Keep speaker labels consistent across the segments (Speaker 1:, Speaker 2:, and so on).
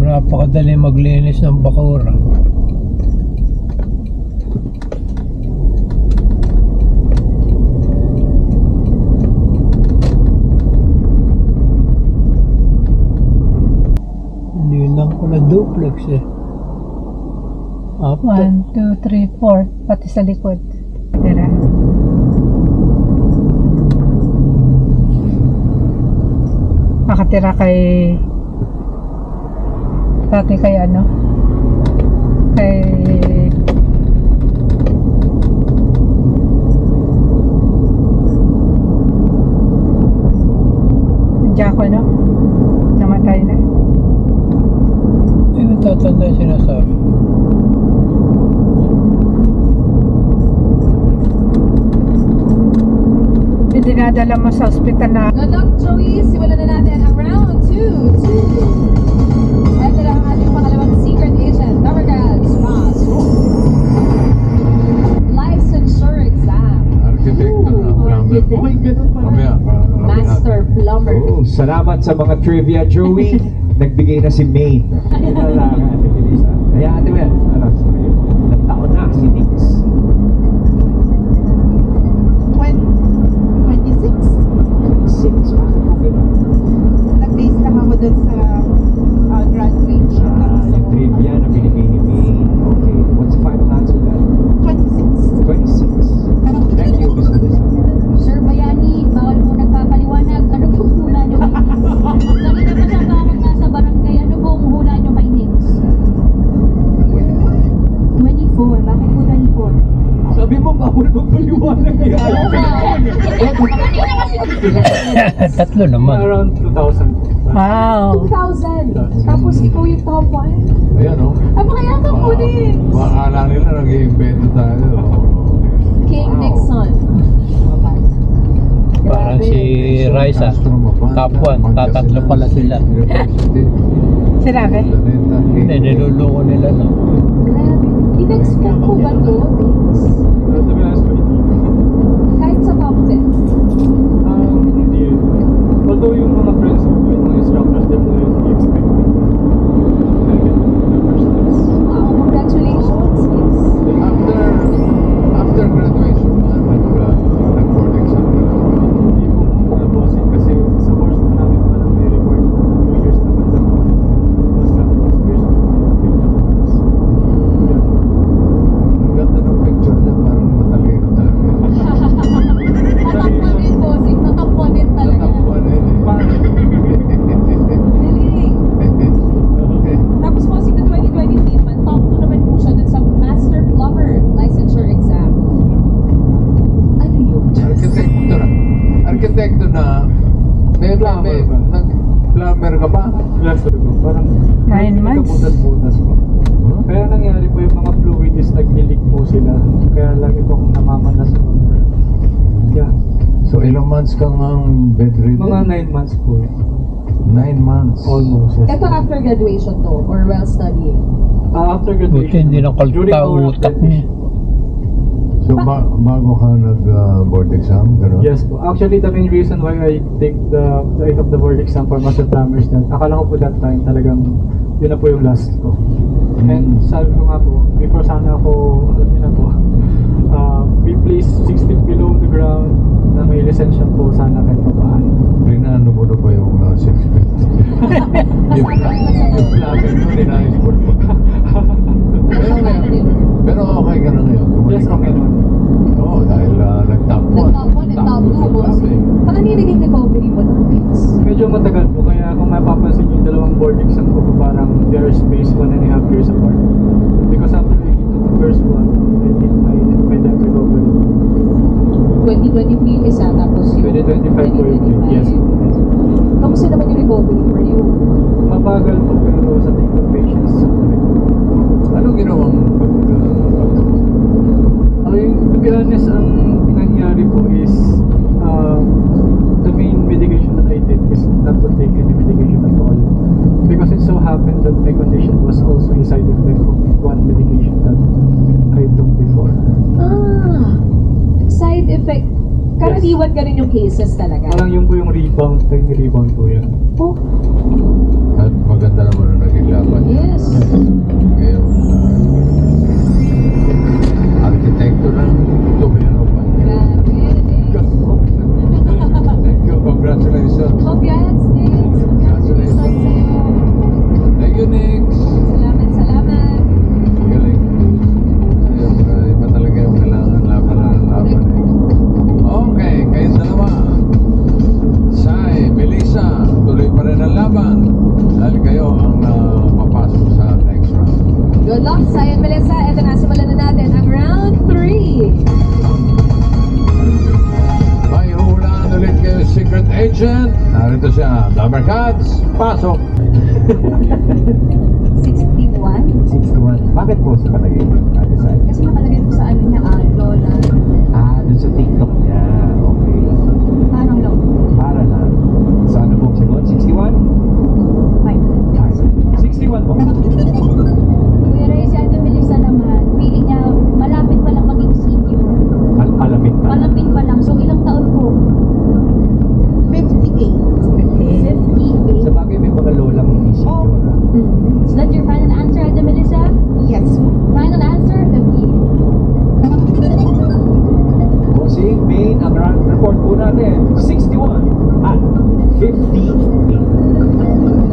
Speaker 1: napakadali maglinis ng bakura. Hindi lang pala duplex eh. Apat.
Speaker 2: 1, 2, 3, 4. Pati sa likod. Tira. Nakatira kay dati kay ano? Kay Jaco, no? Namatay na.
Speaker 1: Yung tatanda yung sinasabi.
Speaker 2: Dinadala mo sa ospital na.
Speaker 3: Good luck, Joey. Simulan na natin ang round 2. Ito na ang ating pangalawang secret agent. Number guys, licensure exam.
Speaker 4: Arkitekto na plumber.
Speaker 3: Okay, ganun pala.
Speaker 4: Mamaya,
Speaker 3: Master plumber.
Speaker 5: Oh, salamat sa mga trivia, Joey. Nagbigay na si Maine. Kaya Ate Mel, ano, ilang taon na si Nix?
Speaker 6: 26.
Speaker 5: 6, bakit po gano'n?
Speaker 6: Nag-base lang ako dun sa graduation.
Speaker 5: Yung trivia na binigay ni Maine. Okay, what's the final answer then?
Speaker 6: 26.
Speaker 5: 26. Thank you, Miss Alisa.
Speaker 3: Sir Bayani, bawal mo nagpapaliwanag. Ano pong hula nyo kay Nix? Kanina pa siya parang nasa barangay. Ano pong hula nyo kay Nix? 24. Bakit po 24?
Speaker 5: Sabi mo, bawal magpaliwanag yan.
Speaker 1: Tatlo naman.
Speaker 4: Around 2,000.
Speaker 2: Wow.
Speaker 3: 2,000. Tapos ikaw yung top 1.
Speaker 4: Ayan o.
Speaker 3: Napakayatang po din.
Speaker 4: Akala nila nag-i-invento tayo.
Speaker 3: King Nixon.
Speaker 1: Parang si Raisa. Top 1. Tatatlo pala sila.
Speaker 2: Sinabi?
Speaker 1: Hindi, niluloko nila no.
Speaker 3: Grabe. In-expect ko ba to? Kahit sa top 10.
Speaker 7: Hindi. Although yung mga friends ko, yung mga instructors, definitely expected.
Speaker 3: Wow, congratulations.
Speaker 4: After graduation, nag-board exam ka na.
Speaker 7: Hindi po mga bossing kasi sa course po namin parang may required 2 years naman sa mas years
Speaker 4: Ang ganda ng picture niya, parang matalino talaga.
Speaker 3: Tatakbo din, bossing. Tatakbo din talaga.
Speaker 4: Tatakbo na yun eh.
Speaker 3: Galing. Tapos bossing na 2023 naman, top 2 naman po siya dun sa Master Plumber Licensure Exam. Ano yun?
Speaker 4: Arkitekto na. Nag-plumber ka ba?
Speaker 7: Yes, sir. Parang
Speaker 2: 9 months.
Speaker 7: kabutas-butas po. Kaya nangyari po yung mga fluid is nag-leak po sila. Kaya lagi po akong namamanas po. Yeah.
Speaker 4: So ilang months kang ang bedridden?
Speaker 7: Mga 9 months po.
Speaker 4: 9 months.
Speaker 7: Almost, yes.
Speaker 3: Ito after graduation to, or while studying.
Speaker 7: After
Speaker 1: Buti
Speaker 7: graduation.
Speaker 1: hindi
Speaker 7: during
Speaker 1: nakalta
Speaker 7: our
Speaker 1: utak niya.
Speaker 4: So bago ka nag-board exam? Gano'n?
Speaker 7: Yes po. Actually, the main reason why I take the eight of the board exam for Master Plumbers that akala ko po that time talagang yun na po yung last ko. And sabi ko nga po, before sana ako, alam niyo na po, be placed 6 feet below the ground na may lisensya po sana kahit pa paano.
Speaker 4: Pinaano mo na ba yung 6 feet? Yung plumber mo, dinayos mo na ba? Pero okay ka na ngayon?
Speaker 7: Yes, okay naman.
Speaker 4: Oo, dahil nag-top 1.
Speaker 3: Nag-top 1 and top 2, bossing. Paano yung naging recovery mo nun, Nix?
Speaker 7: Medyo matagal po, kaya kung mapapansin yung dalawang board exam ko po parang they are spaced 1.5 years apart. Because after I took the first one, I did my time recovery.
Speaker 3: 2023 isa, tapos yung
Speaker 7: 2025 po yun. Yes.
Speaker 3: Kamusta naman yung recovery for you?
Speaker 7: Mabagal po pero sa take of patience.
Speaker 4: Anong ginawang
Speaker 7: To be honest, ang nangyari po is the main medication that I did is not to take any medication at all. Because it so happened that my condition was also a side effect of one medication that I took before.
Speaker 3: Side effect. Karaniwan ka rin yung cases talaga.
Speaker 7: Parang yun po yung rebound po yan.
Speaker 3: Oh,
Speaker 4: At maganda naman ang naging laban.
Speaker 3: Yes.
Speaker 4: Ngayon, arkitekto ng gobyerno pa.
Speaker 3: Grabe.
Speaker 4: Thank you, congratulations.
Speaker 3: Congrats, Nix. Congratulations sa'yo.
Speaker 4: Thank you, Nix.
Speaker 3: Salamat, salamat.
Speaker 4: Galing. Ayun, iba talaga yung kailangan laban ng laban eh. Okay, kayong dalawa. Sai, Melissa, tuloy pa rin ang laban. Dahil kayo ang papasok sa next round.
Speaker 3: Good luck, Sai and Melissa. Ito na, simulan na natin ang round 3.
Speaker 4: May hulaan ulit kayo, Secret Agent. Narito siya, Dabber Cats. Pasok.
Speaker 3: 61.
Speaker 5: 61. Bakit po sa palagay niyo, Ate Sai?
Speaker 3: Kasi nakalagay po sa ano niya, Lola.
Speaker 5: Dun sa TikTok niya. Okay.
Speaker 3: Parang low.
Speaker 5: Para lang. Sa ano pong sagot? 61? 61 po.
Speaker 3: Kuya Ray, si Ate Melissa naman, feeling niya malapit pa lang maging senior.
Speaker 5: Malapit pa.
Speaker 3: Malapit pa lang. So, ilang taon po?
Speaker 6: 58.
Speaker 3: 58.
Speaker 5: Sa bagay may mga lolang hindi senior.
Speaker 3: Is that your final answer, Ate Melissa?
Speaker 6: Yes.
Speaker 3: Final answer, 58.
Speaker 5: Bossing, main, ang report po natin, 61 at 58.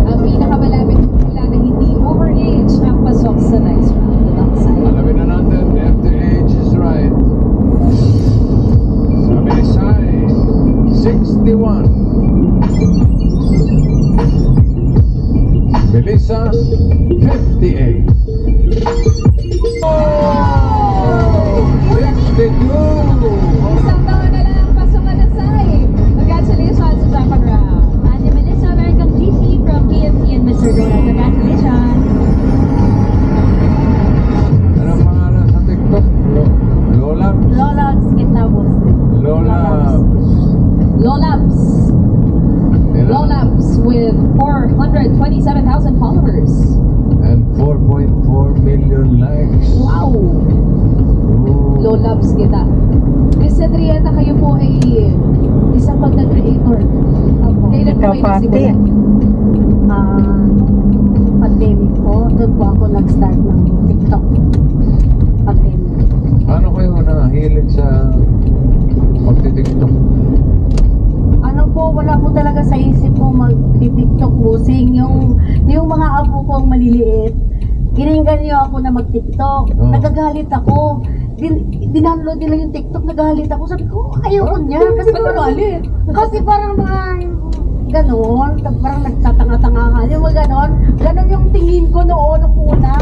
Speaker 3: Ang pinakamalapit nila na hindi overage ang pasok sa next round. Good luck, Sai.
Speaker 4: Alamin na natin if the age is right. Sabi ni Sai, 61. Melissa, 58. Oh! 52!
Speaker 3: Isang taon na lang ang pasok na Sai. Congratulations sa second round. Ate Melissa, meron kang GC from PMP and Mr. Donald. Congratulations.
Speaker 4: Anong pangalan sa TikTok? Lola?
Speaker 3: Lola Skitnabos.
Speaker 4: Lola.
Speaker 3: Lolaps. Lolaps with 427,000 followers.
Speaker 4: And 4.4 million likes.
Speaker 3: Wow!
Speaker 4: Ooh.
Speaker 3: Lolaps kita. Miss Adriana, kayo po ay isang content creator. Kailan po
Speaker 2: Ikaw
Speaker 3: kayo
Speaker 2: pati.
Speaker 3: nagsimula?
Speaker 8: Pandemic po, doon po ako nag-start ng TikTok. Pandemic.
Speaker 4: Paano kayo nahilig sa pagtitiktok?
Speaker 8: Ano po, wala po talaga sa isip ko mag-TikTok busing. Yung mga apo kong maliliit, giningan niyo ako na mag-TikTok.
Speaker 4: Oh.
Speaker 8: Nagagalit ako. Dindownload nila yung TikTok, nagalit ako. Sabi ko, ayoko niya. Kasi
Speaker 3: Ba't nagalit?
Speaker 8: Kasi parang mga ganon, parang nagtatanga-tangahan. Yung mga ganon, ganon yung tingin ko noon, nung una.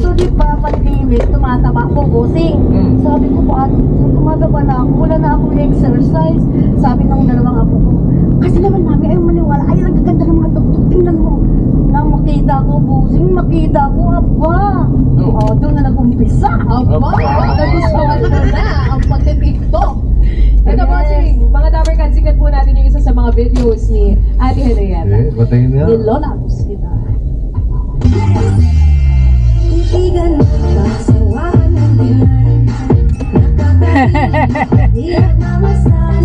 Speaker 8: So di ba, pandemic, tumataba ko, busing. Sabi ko, paano, tumataba na ako, wala na akong exercise. Sabi ng dalawang apo ko, kasi naman mami, ayaw maniwala, ay, ang gaganda ng mga tuktok, tingnan mo. Nang makita ko, busing, makita ko, aba. Oh, doon na nag-umpisa.
Speaker 3: Aba! Nagustuhan ko na ang pagtitiktok. Ito po, mga Dabber Cats, tingnan po natin yung isa sa mga videos ni Ate Henrietta.
Speaker 4: Eh, patayin nga.
Speaker 3: Ni Lolaps. Ito.
Speaker 8: Titigan mo ba sa wahan ng diyan? Nakakalimutan at namasan.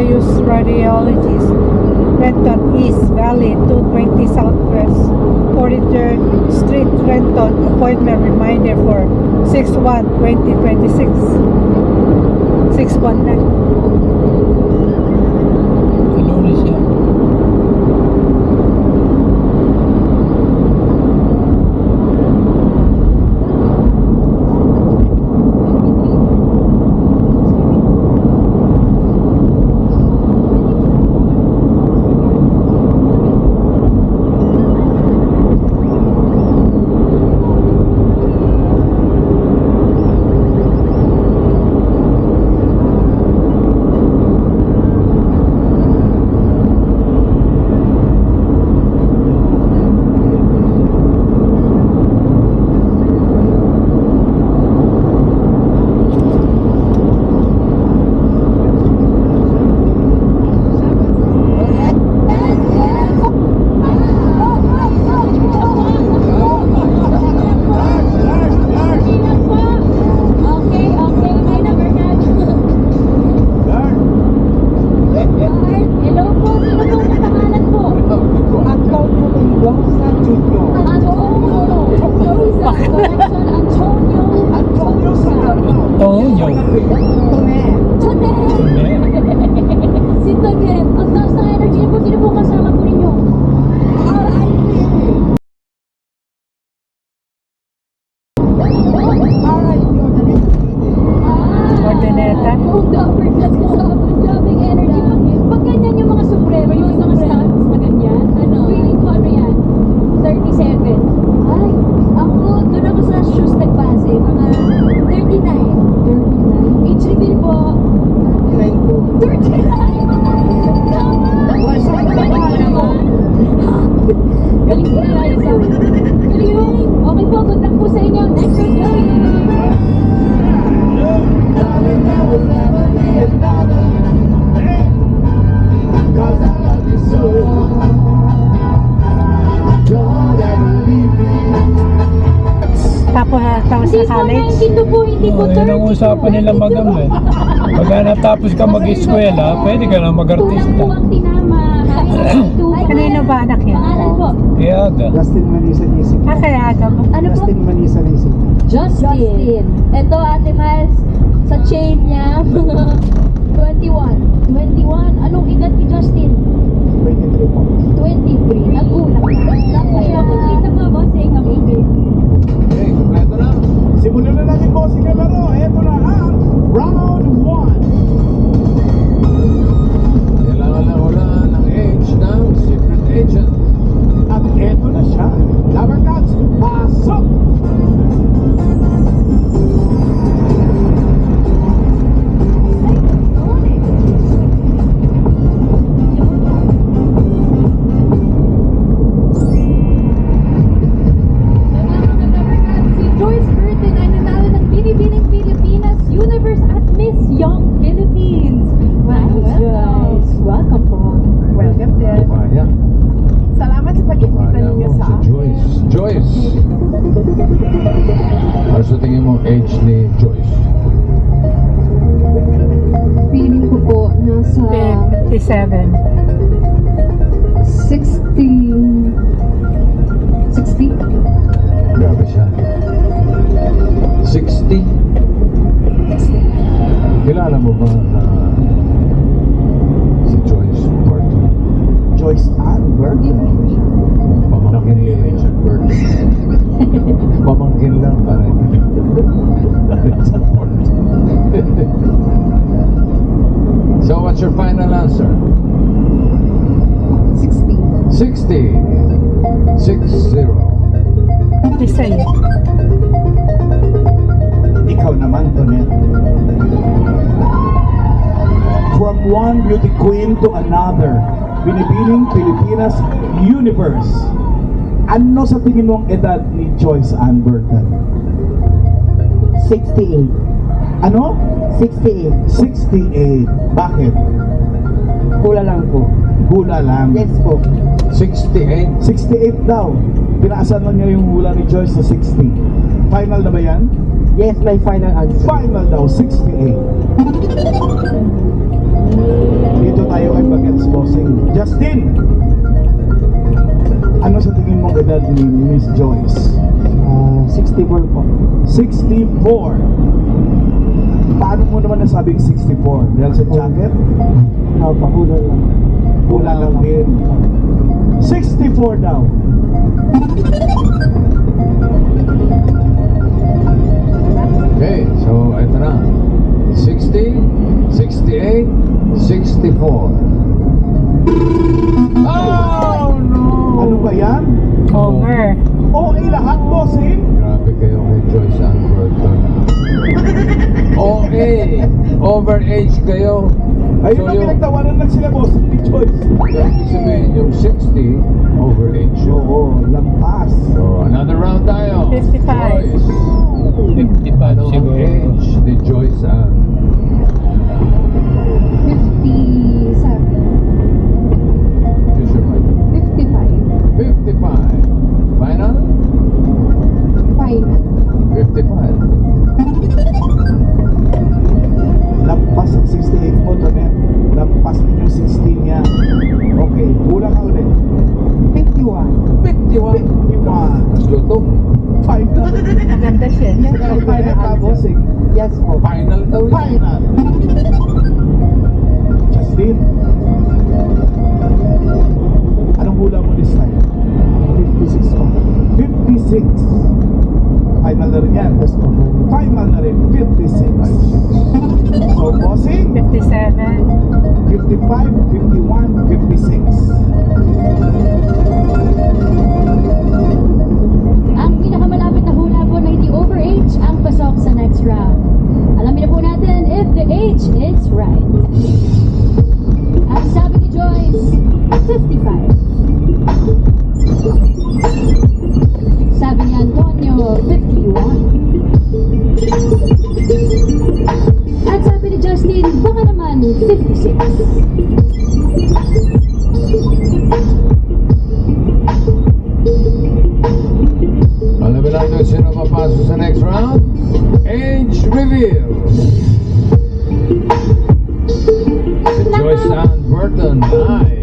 Speaker 2: Pius Radiologist, Renton East Valley, 220 Southwest 43rd Street, Renton. Appointment reminder for 6/1/2026. 6/1 na.
Speaker 1: Lunes yan.
Speaker 3: Okay, may number na. Hello po, sino po ang pangalan po?
Speaker 6: Antonio Mendoza Jr.
Speaker 3: Antonio. Correction, Antonio
Speaker 1: Tonyo.
Speaker 3: Si Tonet. Ang taas ng energy niyo po. Sino po kasama po ninyo?
Speaker 2: Ordineta.
Speaker 3: Yung dapper class kasama. Daming energy. Pag ganyan yung mga supremo, yung mga stars na ganyan, feeling ko ano yan? 37. Ay, ako, doon ako sa shoes nagbase. Mga 39. Age reveal po. 39. Galing po na isa. Galing. Okay po, good luck po sa inyo. Next week.
Speaker 2: Tapos
Speaker 3: Hindi
Speaker 2: sa
Speaker 3: po
Speaker 2: college.
Speaker 3: 19 po, hindi po 30.
Speaker 1: Yun ang usapan nila magam eh. Pagka natapos ka mag-eskwela, pwede ka na
Speaker 3: Tulang
Speaker 1: mag-artista.
Speaker 3: po ang tinama.
Speaker 2: Kanino ba anak yan?
Speaker 3: Pangalan po.
Speaker 1: Kaya aga.
Speaker 7: Justin Manisa Nisip.
Speaker 2: Kaya aga mo.
Speaker 3: Ano po?
Speaker 7: Manisa Nisip.
Speaker 3: Justin. Ito, Ate Miles, sa chain niya, 21. 21? Anong edad ni Justin?
Speaker 7: 23 po.
Speaker 3: 23. Nag-ulang. Tapos siya. Kita po, bossing. Okay.
Speaker 4: Okay, kompleto na.
Speaker 7: Simulan na natin po si Kalaro. Ito na ang round 1.
Speaker 4: Kailangan lang hulaan ang age ng secret agent.
Speaker 7: At ito na siya. Lover Cats, pasok!
Speaker 3: Si Joyce Curtin ay nanalo ng Binibining Pilipinas Universe at Miss Young Philippines. Wow, Joyce. Welcome po.
Speaker 6: Welcome din.
Speaker 4: Maya.
Speaker 6: Salamat sa pag-imbita
Speaker 4: Maya
Speaker 6: ninyo
Speaker 4: mo
Speaker 6: sa
Speaker 4: si
Speaker 6: akin.
Speaker 4: Joyce. Joyce! Ano sa tingin mo age ni Joyce?
Speaker 3: Feeling ko po nasa
Speaker 2: 57.
Speaker 3: 60.
Speaker 4: Grabe siya. 60? Kilala mo ba na si Joyce Burton?
Speaker 7: Joyce Ann Burton.
Speaker 4: Pamangkin ni Richard Burton. Pamangkin lang para Richard Burton. So what's your final answer?
Speaker 3: 60.
Speaker 4: 60. 60.
Speaker 2: Tisay.
Speaker 7: Ikaw naman, Tonet. From one beauty queen to another, Binibining Pilipinas Universe. Ano sa tingin mo ang edad ni Joyce Ann Burton?
Speaker 6: 68.
Speaker 7: Ano?
Speaker 6: 68.
Speaker 7: 68. Bakit?
Speaker 6: Hula lang po.
Speaker 7: Hula lang.
Speaker 6: Yes po.
Speaker 4: 68?
Speaker 7: 68 daw. Pinaasan mo niya yung hula ni Joyce sa 60. Final na ba yan?
Speaker 6: Yes, my final answer.
Speaker 7: Final daw, 68. Dito
Speaker 9: Justin, ano sa tingin mong edad ni Miss Joyce?
Speaker 7: 64 po.
Speaker 9: 64. Paano mo naman nasabing 64? Dahil sa jacket?
Speaker 7: Pakulay lang.
Speaker 9: Wala lang din. 64 daw.
Speaker 4: Okay, so ito na. 60, 68, 64. Oh no!
Speaker 9: Ano ba yan?
Speaker 2: Over.
Speaker 9: Okay lahat, bossing.
Speaker 4: Grabe kayo kay Joyce and Burton. Okay, overage kayo.
Speaker 9: Ayun ang pinagtawanan lang sila, bossing ni Joyce.
Speaker 4: Ibig sabihin yung 60, overage.
Speaker 9: Oo, lampas.
Speaker 4: So, another round tayo.
Speaker 2: 55.
Speaker 4: Joyce.
Speaker 1: 55
Speaker 4: Ano ang
Speaker 1: siguro.
Speaker 4: age ni Joyce and
Speaker 8: 57.
Speaker 4: Choose your mind.
Speaker 8: 55.
Speaker 4: 55. Final?
Speaker 8: 5.
Speaker 4: 55.
Speaker 9: Lampas ang 68 mo, Tonet. Lampas din yung 16 niya. Okay, una ka ulit.
Speaker 8: 51.
Speaker 4: 51.
Speaker 9: 51.
Speaker 4: Luto.
Speaker 9: Final.
Speaker 2: Maganda siya.
Speaker 9: Final ka, bossing.
Speaker 8: Yes po.
Speaker 4: Final daw yun.
Speaker 9: Final. Justin. Anong hula mo this time? 56 pa. 56. Final na rin yan. Final na rin. 56. So, bossing.
Speaker 2: 57.
Speaker 9: 55, 51, 56.
Speaker 3: Ang pinakamalapit na hula po na hindi overage ang pasok sa next round. Alamin na po natin if the age is right. Ang sabi ni Joyce, 55. Sabi ni Antonio, 51. At sabi ni Justin, baka naman 56.
Speaker 4: Alamin natin sino papasok sa next round. Age reveal. Si Joyce and Burton ay